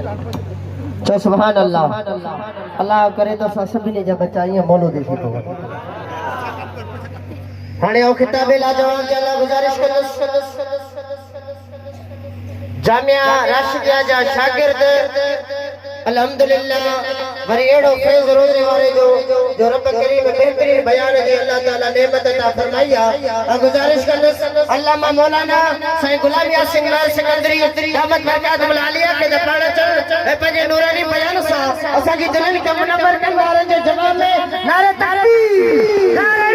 तो सुभान अल्लाह अल्लाह करे तो सभी ने जब बचाइए मौलो देखी तो हाणे ओ खिताबे लाजवाब के अल्लाह गुजारिश कर जामिया राशिदिया जा शागिर्द अल्हम्दुलिल्लाह वरी एड़ो फैज रोजने वाले जो रब करीम बेहतरीन बयान दे अल्लाह ताला नेमत अता फरमाई आ गुजारिश कर अल्लामा मौलाना साईं गुलाम यासीन सिकंदरी दामत बरकत बुलालिया के दपाण चल ए पंजे नूरानी बयान सा असा की दिलन के मुनव्वर कंदारन जे जवाब में नारे तकबीर नारे